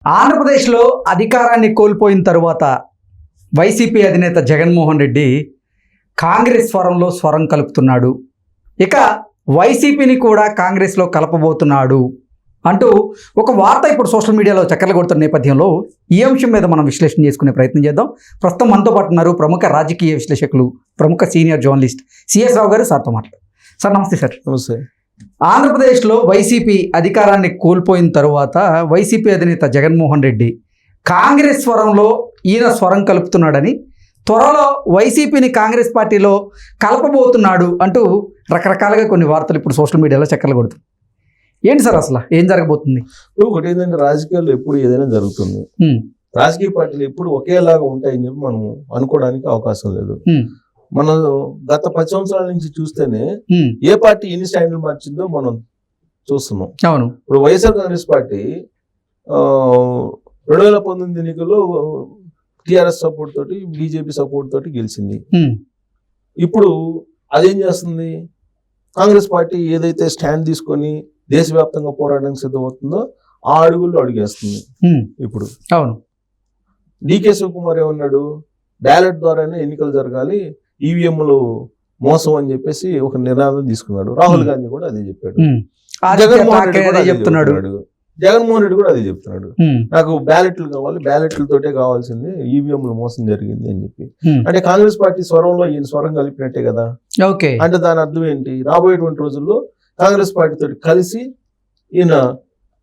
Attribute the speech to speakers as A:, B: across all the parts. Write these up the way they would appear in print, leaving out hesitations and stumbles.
A: ఆంధ్రప్రదేశ్లో అధికారాన్ని కోల్పోయిన తరువాత వైసీపీ అధినేత జగన్మోహన్ రెడ్డి కాంగ్రెస్ స్వరంలో స్వరం కలుపుతున్నాడు. ఇక వైసీపీని కూడా కాంగ్రెస్లో కలపబోతున్నాడు అంటూ ఒక వార్త ఇప్పుడు సోషల్ మీడియాలో చక్కర్లు కొడుతున్న నేపథ్యంలో ఈ అంశం మీద మనం విశ్లేషణ చేసుకునే ప్రయత్నం చేద్దాం. ప్రస్తుతం మనతో పాటు ఉన్నారు ప్రముఖ రాజకీయ విశ్లేషకులు, ప్రముఖ సీనియర్ జర్నలిస్ట్ సిఎస్ రావు గారు. సార్తో మాట్లాడు. సార్ నమస్తే. సార్
B: నమస్తే.
A: ఆంధ్రప్రదేశ్లో వైసీపీ అధికారాన్ని కోల్పోయిన తరువాత వైసీపీ అధినేత జగన్మోహన్ రెడ్డి కాంగ్రెస్ స్వరంలో ఈయన స్వరం కలుపుతున్నాడని, త్వరలో వైసీపీని కాంగ్రెస్ పార్టీలో కలపబోతున్నాడు అంటూ రకరకాలుగా కొన్ని వార్తలు ఇప్పుడు సోషల్ మీడియాలో చక్కర్లు కొడుతుంది. ఏంటి సార్ అసలు ఏం జరగబోతుంది?
B: ఒకటి ఏంటంటే, రాజకీయాల్లో ఎప్పుడు ఏదైనా జరుగుతుంది. రాజకీయ పార్టీలు ఎప్పుడు ఒకేలాగా ఉంటాయని చెప్పి మనం అనుకోవడానికి అవకాశం లేదు. మనం గత 10 సంవత్సరాల నుంచి చూస్తేనే ఏ పార్టీ ఎన్ని స్టాండ్లు మార్చిందో మనం చూస్తున్నాం.
A: అవును.
B: ఇప్పుడు వైఎస్ఆర్ కాంగ్రెస్ పార్టీ 2019 ఎన్నికల్లో టిఆర్ఎస్ సపోర్ట్ తోటి, బీజేపీ సపోర్ట్ తోటి గెలిచింది. ఇప్పుడు అదేం చేస్తుంది? కాంగ్రెస్ పార్టీ ఏదైతే స్టాండ్ తీసుకొని దేశవ్యాప్తంగా పోరాటానికి సిద్ధమవుతుందో ఆ అడుగుల్లో అడుగేస్తుంది. ఇప్పుడు
A: అవును,
B: డికే శివకుమార్ ఏమన్నాడు? బ్యాలెట్ ద్వారానే ఎన్నికలు జరగాలి, ఈవీఎంలు మోసం అని చెప్పేసి ఒక నిర్ణయం తీసుకున్నాడు. రాహుల్ గాంధీ కూడా అదే చెప్పాడు. జగన్మోహన్ రెడ్డి కూడా అదే చెప్తున్నాడు. నాకు బ్యాలెట్లు కావాలి, బ్యాలెట్లతోటే కావాల్సింది, ఈవీఎంలు మోసం జరిగింది అని చెప్పి. అంటే కాంగ్రెస్ పార్టీ స్వరంలో ఈయన స్వరం కలిపినట్టే కదా.
A: ఓకే.
B: అంటే దాని అర్థం ఏంటి? రాబోయేటువంటి రోజుల్లో కాంగ్రెస్ పార్టీతో కలిసి ఈయన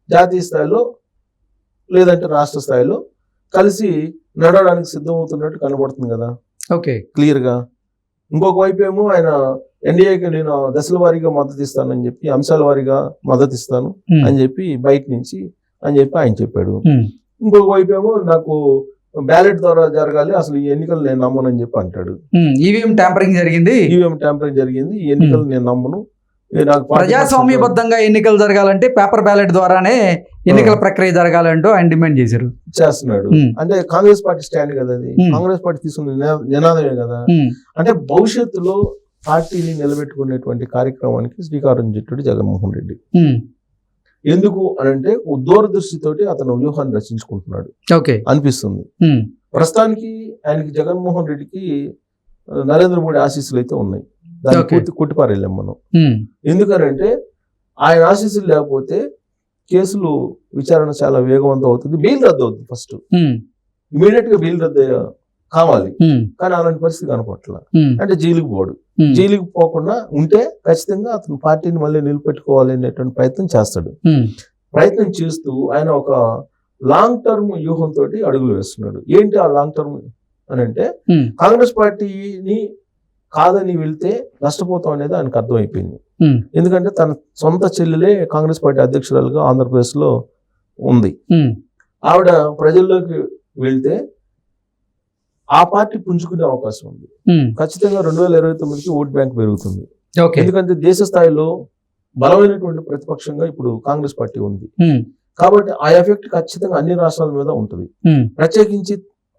B: జాతీయ స్థాయిలో లేదంటే రాష్ట్ర స్థాయిలో కలిసి నడవడానికి సిద్ధమవుతున్నట్టు కనబడుతుంది కదా.
A: ఓకే,
B: క్లియర్ గా. ఇంకొక వైపు ఏమో ఆయన ఎన్డీఏకి నేను దశల వారీగా మద్దతు ఇస్తానని చెప్పి, అంశాల వారీగా మద్దతు ఇస్తాను అని చెప్పి బయట నుంచి అని చెప్పి ఆయన చెప్పాడు. ఇంకొక వైపు ఏమో నాకు బ్యాలెట్ ద్వారా జరగాలి, అసలు ఈ ఎన్నికలు నేను నమ్మనని చెప్పి అంటాడు.
A: ఈవీఎం ట్యాంపరింగ్ జరిగింది,
B: ఈ ఎన్నికలు నేను నమ్మను,
A: ప్రజాస్వామ్యబద్ధంగా ఎన్నికలు జరగాలంటే పేపర్ బ్యాలెట్ ద్వారానే ఎన్నికల ప్రక్రియ జరగాలంటూ ఆయన డిమాండ్
B: చేస్తున్నాడు. అంటే కాంగ్రెస్ పార్టీ స్టాండ్ కదా అది. కాంగ్రెస్ పార్టీ తీసుకున్న నినాదమే కదా. అంటే భవిష్యత్తులో పార్టీని నిలబెట్టుకునేటువంటి కార్యక్రమానికి శ్రీకారం చుట్టాడు జగన్మోహన్ రెడ్డి. ఎందుకు అనంటే దూరదృష్టితోటి అతను వ్యూహాన్ని రచించుకుంటున్నాడు అనిపిస్తుంది. ప్రస్తుతానికి ఆయనకి జగన్మోహన్ రెడ్డికి నరేంద్ర మోడీ ఆశీస్సులు అయితే ఉన్నాయి. దాన్ని పూర్తి కొట్టిపారేళ్ళాం మనం. ఎందుకనంటే ఆయన ఆశీస్సులు లేకపోతే కేసులు విచారణ చాలా వేగవంతం అవుతుంది, బెయిల్ రద్దు అవుతుంది. ఫస్ట్ ఇమీడియట్ గా బెయిల్ రద్దు కావాలి, కానీ అలాంటి పరిస్థితి కనపట్ల. అంటే జైలుకి పోడు. జైలుకి పోకుండా ఉంటే ఖచ్చితంగా అతను పార్టీని మళ్ళీ నిలబెట్టుకోవాలి అనేటువంటి ప్రయత్నం చేస్తాడు. ప్రయత్నం చేస్తూ ఆయన ఒక లాంగ్ టర్మ్ వ్యూహంతో అడుగులు వేస్తున్నాడు. ఏంటి ఆ లాంగ్ టర్మ్ అని అంటే, కాంగ్రెస్ పార్టీని కాదని వెళ్తే నష్టపోతాం అనేది ఆయనకు అర్థమైపోయింది. ఎందుకంటే తన సొంత చెల్లెలే కాంగ్రెస్ పార్టీ అధ్యక్షురాలుగా ఆంధ్రప్రదేశ్ లో ఉంది. ఆవిడ ప్రజల్లోకి వెళ్తే ఆ పార్టీ పుంజుకునే అవకాశం ఉంది. ఖచ్చితంగా 2029కి ఓట్ బ్యాంక్ పెరుగుతుంది. ఎందుకంటే దేశ స్థాయిలో బలమైనటువంటి ప్రతిపక్షంగా ఇప్పుడు కాంగ్రెస్ పార్టీ ఉంది. కాబట్టి ఆ ఎఫెక్ట్ ఖచ్చితంగా అన్ని రాష్ట్రాల మీద ఉంటుంది. ప్రత్యేకించి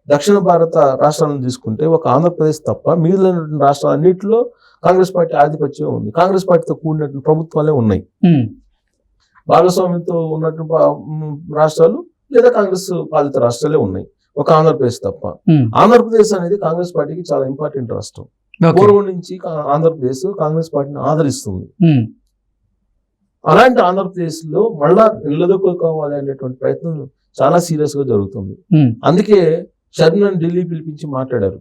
B: దక్షిణ భారత రాష్ట్రాలను తీసుకుంటే ఒక ఆంధ్రప్రదేశ్ తప్ప మిగిలిన రాష్ట్రాలన్నింటిలో కాంగ్రెస్ పార్టీ ఆధిపత్యం ఉంది. కాంగ్రెస్ పార్టీతో కూడినటువంటి ప్రభుత్వాలే ఉన్నాయి. భాగస్వామ్యంతో ఉన్నటువంటి రాష్ట్రాలు లేదా కాంగ్రెస్ పాలిత రాష్ట్రాలే ఉన్నాయి, ఒక ఆంధ్రప్రదేశ్ తప్ప. ఆంధ్రప్రదేశ్ అనేది కాంగ్రెస్ పార్టీకి చాలా ఇంపార్టెంట్ రాష్ట్రం. పూర్వం నుంచి ఆంధ్రప్రదేశ్ కాంగ్రెస్ పార్టీని ఆదరిస్తుంది. అలాంటి ఆంధ్రప్రదేశ్ లో మళ్ళా నిలదొక్కుకోవాలి అనేటువంటి ప్రయత్నం చాలా సీరియస్ గా జరుగుతుంది. అందుకే షర్మిలను ఢిల్లీ పిలిపించి మాట్లాడారు.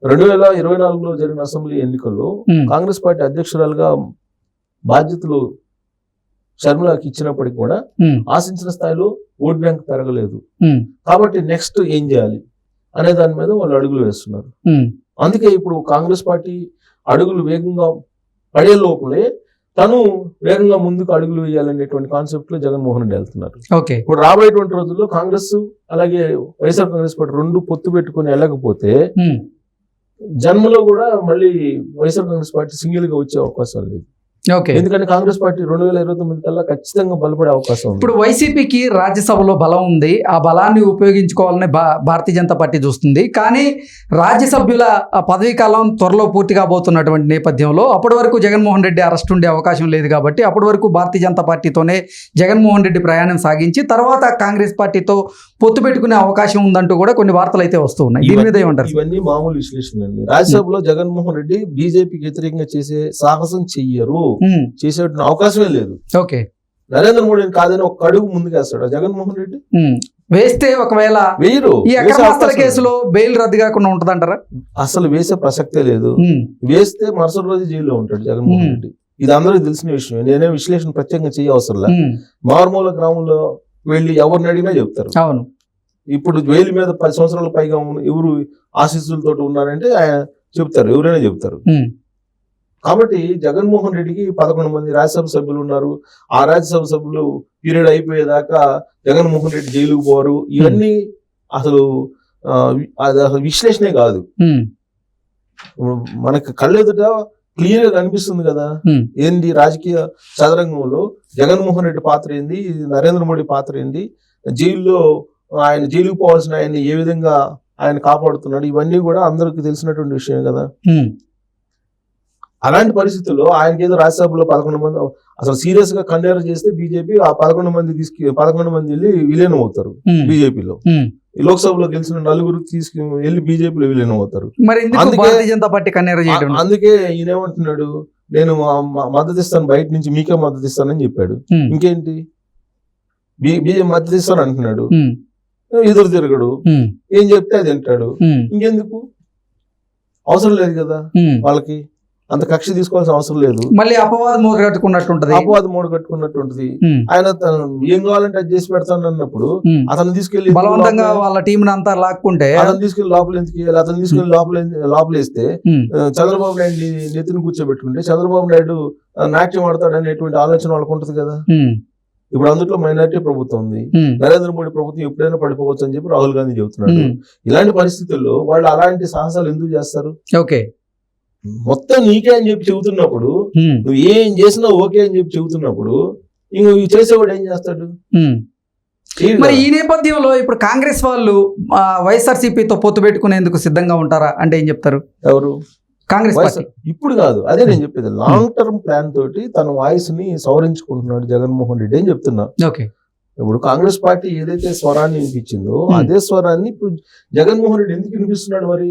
B: 2024లో జరిగిన అసెంబ్లీ ఎన్నికల్లో కాంగ్రెస్ పార్టీ అధ్యక్షురాలుగా బాధ్యతలు షర్మిలకి ఇచ్చినప్పటికీ కూడా ఆశించిన స్థాయిలో ఓట్ బ్యాంక్ పెరగలేదు. కాబట్టి నెక్స్ట్ ఏం చేయాలి అనే దాని మీద వాళ్ళు అడుగులు వేస్తున్నారు. అందుకే ఇప్పుడు కాంగ్రెస్ పార్టీ అడుగులు వేగంగా పడే లోపలే తను వేగంగా ముందుకు అడుగులు వేయాలనేటువంటి కాన్సెప్ట్ లో జగన్మోహన్ రెడ్డి వెళ్తున్నారు. ఇప్పుడు రాబోయేటువంటి రోజుల్లో కాంగ్రెస్ అలాగే వైఎస్ఆర్ కాంగ్రెస్ పార్టీ రెండు పొత్తు పెట్టుకుని వెళ్ళకపోతే జన్మలో కూడా మళ్ళీ వైఎస్ఆర్ కాంగ్రెస్ పార్టీ సింగిల్ గా వచ్చే అవకాశం లేదు.
A: ఓకే.
B: ఎందుకంటే కాంగ్రెస్ పార్టీ 2029 కల్లా ఖచ్చితంగా బలపడే అవకాశం ఉంది.
A: ఇప్పుడు వైసీపీకి రాజ్యసభలో బలం ఉంది, ఆ బలాన్ని ఉపయోగించుకోవాలని భారతీయ జనతా పార్టీ చూస్తుంది. కానీ రాజ్యసభ్యుల పదవీ కాలం త్వరలో పూర్తి కాబోతున్నటువంటి నేపథ్యంలో అప్పటి వరకు జగన్మోహన్ రెడ్డి అరెస్ట్ ఉండే అవకాశం లేదు కాబట్టి అప్పటి వరకు భారతీయ జనతా పార్టీతోనే జగన్మోహన్ రెడ్డి ప్రయాణం సాగించి తర్వాత కాంగ్రెస్ పార్టీతో పొత్తు పెట్టుకునే అవకాశం ఉందంటూ కూడా కొన్ని వార్తలు అయితే వస్తూ ఉన్నాయి. దీని మీద ఏమంటారు?
B: ఇవన్నీ మామూలు విశ్లేషణ అండి. రాజ్యసభలో జగన్మోహన్ రెడ్డి బీజేపీకి వ్యతిరేకంగా చేసే సాహసం చెయ్యరు, చేసే అవకాశమే లేదు.
A: ఓకే.
B: నరేంద్ర మోడీని కాదని ఒక అడుగు ముందుకేస్తాడు జగన్మోహన్ రెడ్డి.
A: వేస్తే ఒకవేళ
B: వేయరు.
A: ఈ అక్రమాస్తుల కేసులో బెయిల్ రద్దు కాకుండా ఉంటదంటారా?
B: అసలు వేసే ప్రసక్తే లేదు. వేస్తే మరుసటి రోజు జైల్లో ఉంటాడు జగన్మోహన్ రెడ్డి. ఇది అందరికీ తెలిసిన విషయం. నేనే విశ్లేషణ ప్రత్యేకంగా చేయవసరం లే. మారుమూల గ్రామంలో వెళ్ళి ఎవరిని అడిగినా చెప్తారు.
A: అవును.
B: ఇప్పుడు జైలు మీద 10 సంవత్సరాల పైగా ఎవరు ఆశీస్సులతో ఉన్నారంటే ఆయన చెప్తారు, ఎవరైనా చెప్తారు. కాబట్టి జగన్మోహన్ రెడ్డికి 11 మంది రాజ్యసభ సభ్యులు ఉన్నారు. ఆ రాజ్యసభ సభ్యులు పీరియడ్ అయిపోయేదాకా జగన్మోహన్ రెడ్డి జైలుకు పోరు. ఇవన్నీ అసలు అది అసలు విశ్లేషణే కాదు. మనకి కళ్ళెదుట క్లియర్ గా కనిపిస్తుంది కదా ఏంది రాజకీయ చదరంగంలో జగన్మోహన్ రెడ్డి పాత్ర ఏంది, నరేంద్ర మోడీ పాత్ర ఏంది, జైల్లో ఆయన జైలుకు పోవాల్సిన ఆయన్ని ఏ విధంగా ఆయన కాపాడుతున్నాడు, ఇవన్నీ కూడా అందరికి తెలిసినటువంటి విషయం కదా. అలాంటి పరిస్థితుల్లో ఆయనకి ఏదో రాజ్యసభలో 11 మంది అసలు సీరియస్ గా కండేర్ చేస్తే బీజేపీ ఆ 11 మంది వెళ్ళి విలీనం అవుతారు బీజేపీలో. లోక్సభలో గెలిచిన 4 వెళ్ళి బీజేపీలో విలీనం అవుతారు.
A: భారతీయ జనతా పార్టీ
B: అందుకే ఈయనేమంటున్నాడు, నేను మద్దతు ఇస్తాను, బయట నుంచి మీకే మద్దతు ఇస్తానని చెప్పాడు. ఇంకేంటి బీజేపీ మద్దతు ఇస్తాను అంటున్నాడు, ఎదురు తిరగడు, ఏం చెప్తే అది వింటాడు. ఇంకెందుకు అవసరం లేదు కదా, వాళ్ళకి అంత కక్ష తీసుకోవాల్సిన అవసరం లేదు.
A: మళ్ళీ అపవాదం మూట కట్టుకున్నట్టుంటది.
B: ఆయన ఏం కావాలంటే అది చేసి పెడతాను అన్నప్పుడు అతను తీసుకెళ్లి
A: బలవంతంగా వాళ్ళ టీం అంతా లాక్కుంటే
B: అతను తీసుకెళ్లి లోపల ఎందుకు వేయాలి? అతను తీసుకెళ్లి లోపలేస్తే చంద్రబాబు నాయుడు నెత్తిని కూర్చోబెట్టుకుంటే చంద్రబాబు నాయుడు నాట్యం ఆడతాడు అనేటువంటి ఆలోచన వాళ్ళకు ఉంటది కదా. ఇప్పుడు అందులో మైనారిటీ ప్రభుత్వం ఉంది, నరేంద్ర మోడీ ప్రభుత్వం ఎప్పుడైనా పడిపోవచ్చు అని చెప్పి రాహుల్ గాంధీ చెబుతున్నాడు. ఇలాంటి పరిస్థితుల్లో వాళ్ళు అలాంటి సాహసాలు ఎందుకు చేస్తారు?
A: ఓకే,
B: మొత్తం నీకే అని చెప్పి చెబుతున్నప్పుడు, నువ్వు ఏం చేసినా ఓకే అని చెప్పి చెబుతున్నప్పుడు ఇంక చేసేవాడు ఏం చేస్తాడు?
A: మరి ఈ నేపథ్యంలో ఇప్పుడు కాంగ్రెస్ వాళ్ళు వైఎస్ఆర్సీపీతో పొత్తు పెట్టుకునేందుకు సిద్ధంగా ఉంటారా అంటే ఏం చెప్తారు?
B: ఎవరు?
A: కాంగ్రెస్ పార్టీ.
B: ఇప్పుడు కాదు, అదే నేను చెప్పేది. లాంగ్ టర్మ్ ప్లాన్ తోటి తన వాయిస్ ని సవరించుకుంటున్నాడు జగన్మోహన్ రెడ్డి అని చెప్తున్నా. ఇప్పుడు కాంగ్రెస్ పార్టీ ఏదైతే స్వరాన్ని వినిపించిందో అదే స్వరాన్ని ఇప్పుడు జగన్మోహన్ రెడ్డి ఎందుకు వినిపిస్తున్నాడు? మరి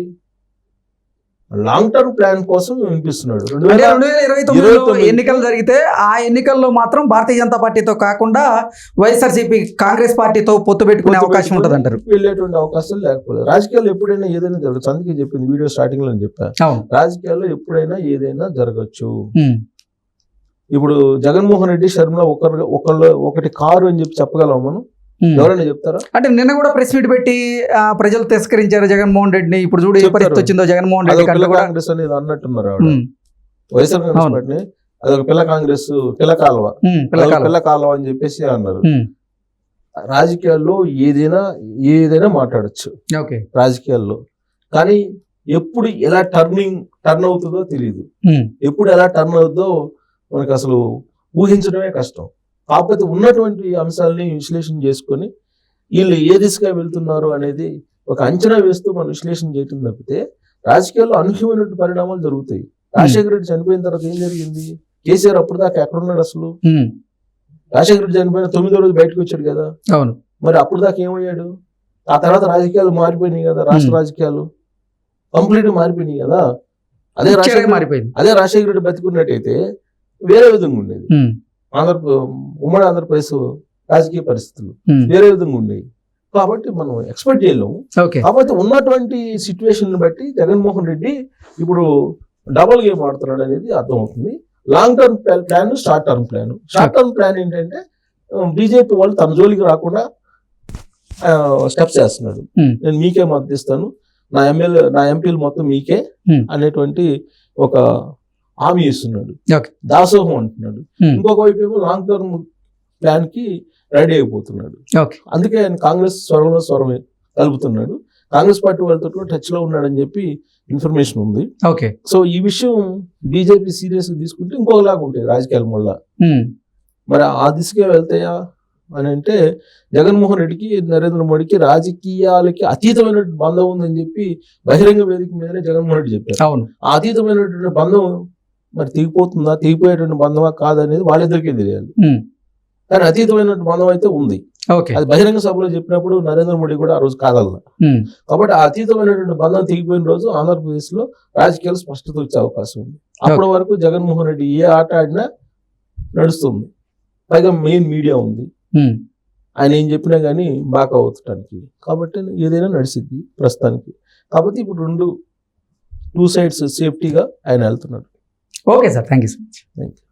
B: లాంగ్ టర్మ్ ప్లాన్ కోసం వినిపిస్తున్నాడు.
A: 2029 ఎన్నికలు జరిగితే ఆ ఎన్నికల్లో మాత్రం భారతీయ జనతా పార్టీతో కాకుండా వైఎస్ఆర్సీపీ కాంగ్రెస్ పార్టీతో పొత్తు పెట్టుకునే అవకాశం ఉంటుంది అంటారు.
B: వెళ్ళేటువంటి అవకాశం లేకపోలేదు. రాజకీయాల్లో ఎప్పుడైనా ఏదైనా జరగచ్చు. అందుకే చెప్పింది వీడియో స్టార్టింగ్ లో చెప్పాను, రాజకీయాల్లో ఎప్పుడైనా ఏదైనా జరగచ్చు. ఇప్పుడు జగన్మోహన్ రెడ్డి షర్మిల ఒకటి కారు అని చెప్పి చెప్పగలం మనం? ఎవరైనా చెప్తారా?
A: అంటే నిన్న కూడా ప్రెస్ మీట్ పెట్టి ప్రజలు తిరస్కరించారు జగన్మోహన్ రెడ్డిని. ఇప్పుడు చూడు ఏ పరిస్థితి వచ్చిందో జగన్మోహన్ రెడ్డి
B: కాంగ్రెస్ అనేది అన్నట్టున్నారు. వైఎస్ఆర్ కాంగ్రెస్ పార్టీని అదొక పిల్ల కాలువ అని చెప్పేసి అన్నారు. రాజకీయాల్లో ఏదైనా మాట్లాడచ్చు రాజకీయాల్లో, కానీ ఎప్పుడు ఎలా టర్న్ అవుతుందో తెలియదు. ఎప్పుడు ఎలా టర్న్ అవుతుందో మనకు అసలు ఊహించడమే కష్టం. కాకపోతే ఉన్నటువంటి అంశాలని విశ్లేషణ చేసుకొని వీళ్ళు ఏ దిశగా వెళ్తున్నారు అనేది ఒక అంచనా వేస్తూ మనం విశ్లేషణ చేయటం తప్పితే రాజకీయాల్లో అనూహ్యమైనటువంటి పరిణామాలు జరుగుతాయి. రాజశేఖర రెడ్డి చనిపోయిన తర్వాత ఏం జరిగింది? కేసీఆర్ అప్పుడు దాకా ఎక్కడున్నాడు అసలు? రాజశేఖర రెడ్డి చనిపోయిన 9వ రోజు బయటకు వచ్చాడు కదా. మరి అప్పుడు దాకా ఏమయ్యాడు? ఆ తర్వాత రాజకీయాలు మారిపోయినాయి కదా, రాష్ట్ర రాజకీయాలు కంప్లీట్ మారిపోయినాయి కదా. అదే రాజశేఖర రెడ్డి బతికున్నట్టయితే వేరే విధంగా ఉండేది. ఉమ్మడి ఆంధ్రప్రదేశ్ రాజకీయ పరిస్థితులు వేరే విధంగా ఉండేవి. కాబట్టి మనం ఎక్స్పెక్ట్ చేయలేము. కాబట్టి ఉన్నటువంటి సిచ్యువేషన్ బట్టి జగన్మోహన్ రెడ్డి ఇప్పుడు డబుల్ గేమ్ ఆడుతున్నాడు అనేది అర్థమవుతుంది. Long term plan, short term plan. Short term plan ఏంటంటే బీజేపీ వాళ్ళు తన జోలికి రాకుండా స్టెప్స్ చేస్తున్నాడు. నేను మీకే మద్దతు ఇస్తాను, నా ఎంపీలు మొత్తం మీకే అనేటువంటి ఒక హామీ ఇస్తున్నాడు, దాసోహం అంటున్నాడు. ఇంకొక వైపు ఏమో లాంగ్ టర్మ్ ప్లాన్ కి రెడీ అయిపోతున్నాడు. అందుకే ఆయన కాంగ్రెస్ స్వరం కలుపుతున్నాడు. కాంగ్రెస్ పార్టీ వాళ్ళతో కూడా టచ్ లో ఉన్నాడని చెప్పి ఇన్ఫర్మేషన్ ఉంది.
A: ఓకే.
B: సో ఈ విషయం బీజేపీ సీరియస్ గా తీసుకుంటే ఇంకోలాగా ఉంటాయి రాజకీయాల మళ్ళా. మరి ఆ దిశగా వెళ్తాయా అని అంటే జగన్మోహన్ రెడ్డికి నరేంద్ర మోడీకి రాజకీయాలకి అతీతమైన బంధం ఉందని చెప్పి బహిరంగ వేదిక మీదనే జగన్మోహన్ రెడ్డి చెప్పారు.
A: అవును.
B: ఆ అతీతమైనటువంటి బంధం మరి తెగిపోతుందా, తెగిపోయేటువంటి బంధమా కాదనేది వాళ్ళిద్దరికీ తెలియాలి. కానీ అతీతమైనటువంటి బంధం అయితే ఉంది.
A: ఓకే.
B: అది బహిరంగ సభలో చెప్పినప్పుడు నరేంద్ర మోడీ కూడా ఆ రోజు కాదల్లా. కాబట్టి ఆ అతీతమైనటువంటి బంధం తెగిపోయిన రోజు ఆంధ్రప్రదేశ్ లో రాజకీయాలు స్పష్టత వచ్చే అవకాశం ఉంది. అప్పటి వరకు జగన్మోహన్ రెడ్డి ఏ ఆట ఆడినా నడుస్తుంది. పైగా మెయిన్ మీడియా ఉంది, ఆయన ఏం చెప్పినా కానీ బాగా అవుతానికి. కాబట్టి ఏదైనా నడిచిద్ది ప్రస్తుతానికి. కాబట్టి ఇప్పుడు టూ సైడ్స్ సేఫ్టీగా ఆయన వెళ్తున్నాడు.
A: Okay sir, thank you so much.
B: Thank you.